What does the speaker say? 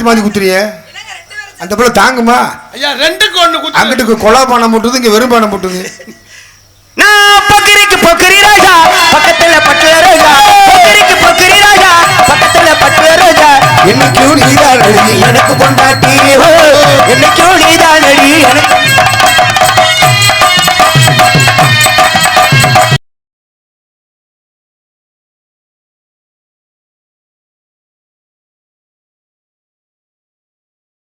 மாத்தி மாத்தி குத்துறிய அந்த பிள்ளை தாங்குமா ஐயா ரெண்டுக்கு ஒண்ணு குத்து அங்கிட்டு கொலா பானை முட்டுது இங்க வெறும் பானை முட்டுது நான் பக்கரிக்கு பொக்கரி ராஜா பக்கத்துல பட்டு ராஜா பக்கரிக்கு பொக்கரி ராஜா பக்கத்துல பட்டு ராஜா என்னைக்கும் நீதான் எனக்கு கொண்டாட்டி என்னைக்கும் நீதான் எனக்கு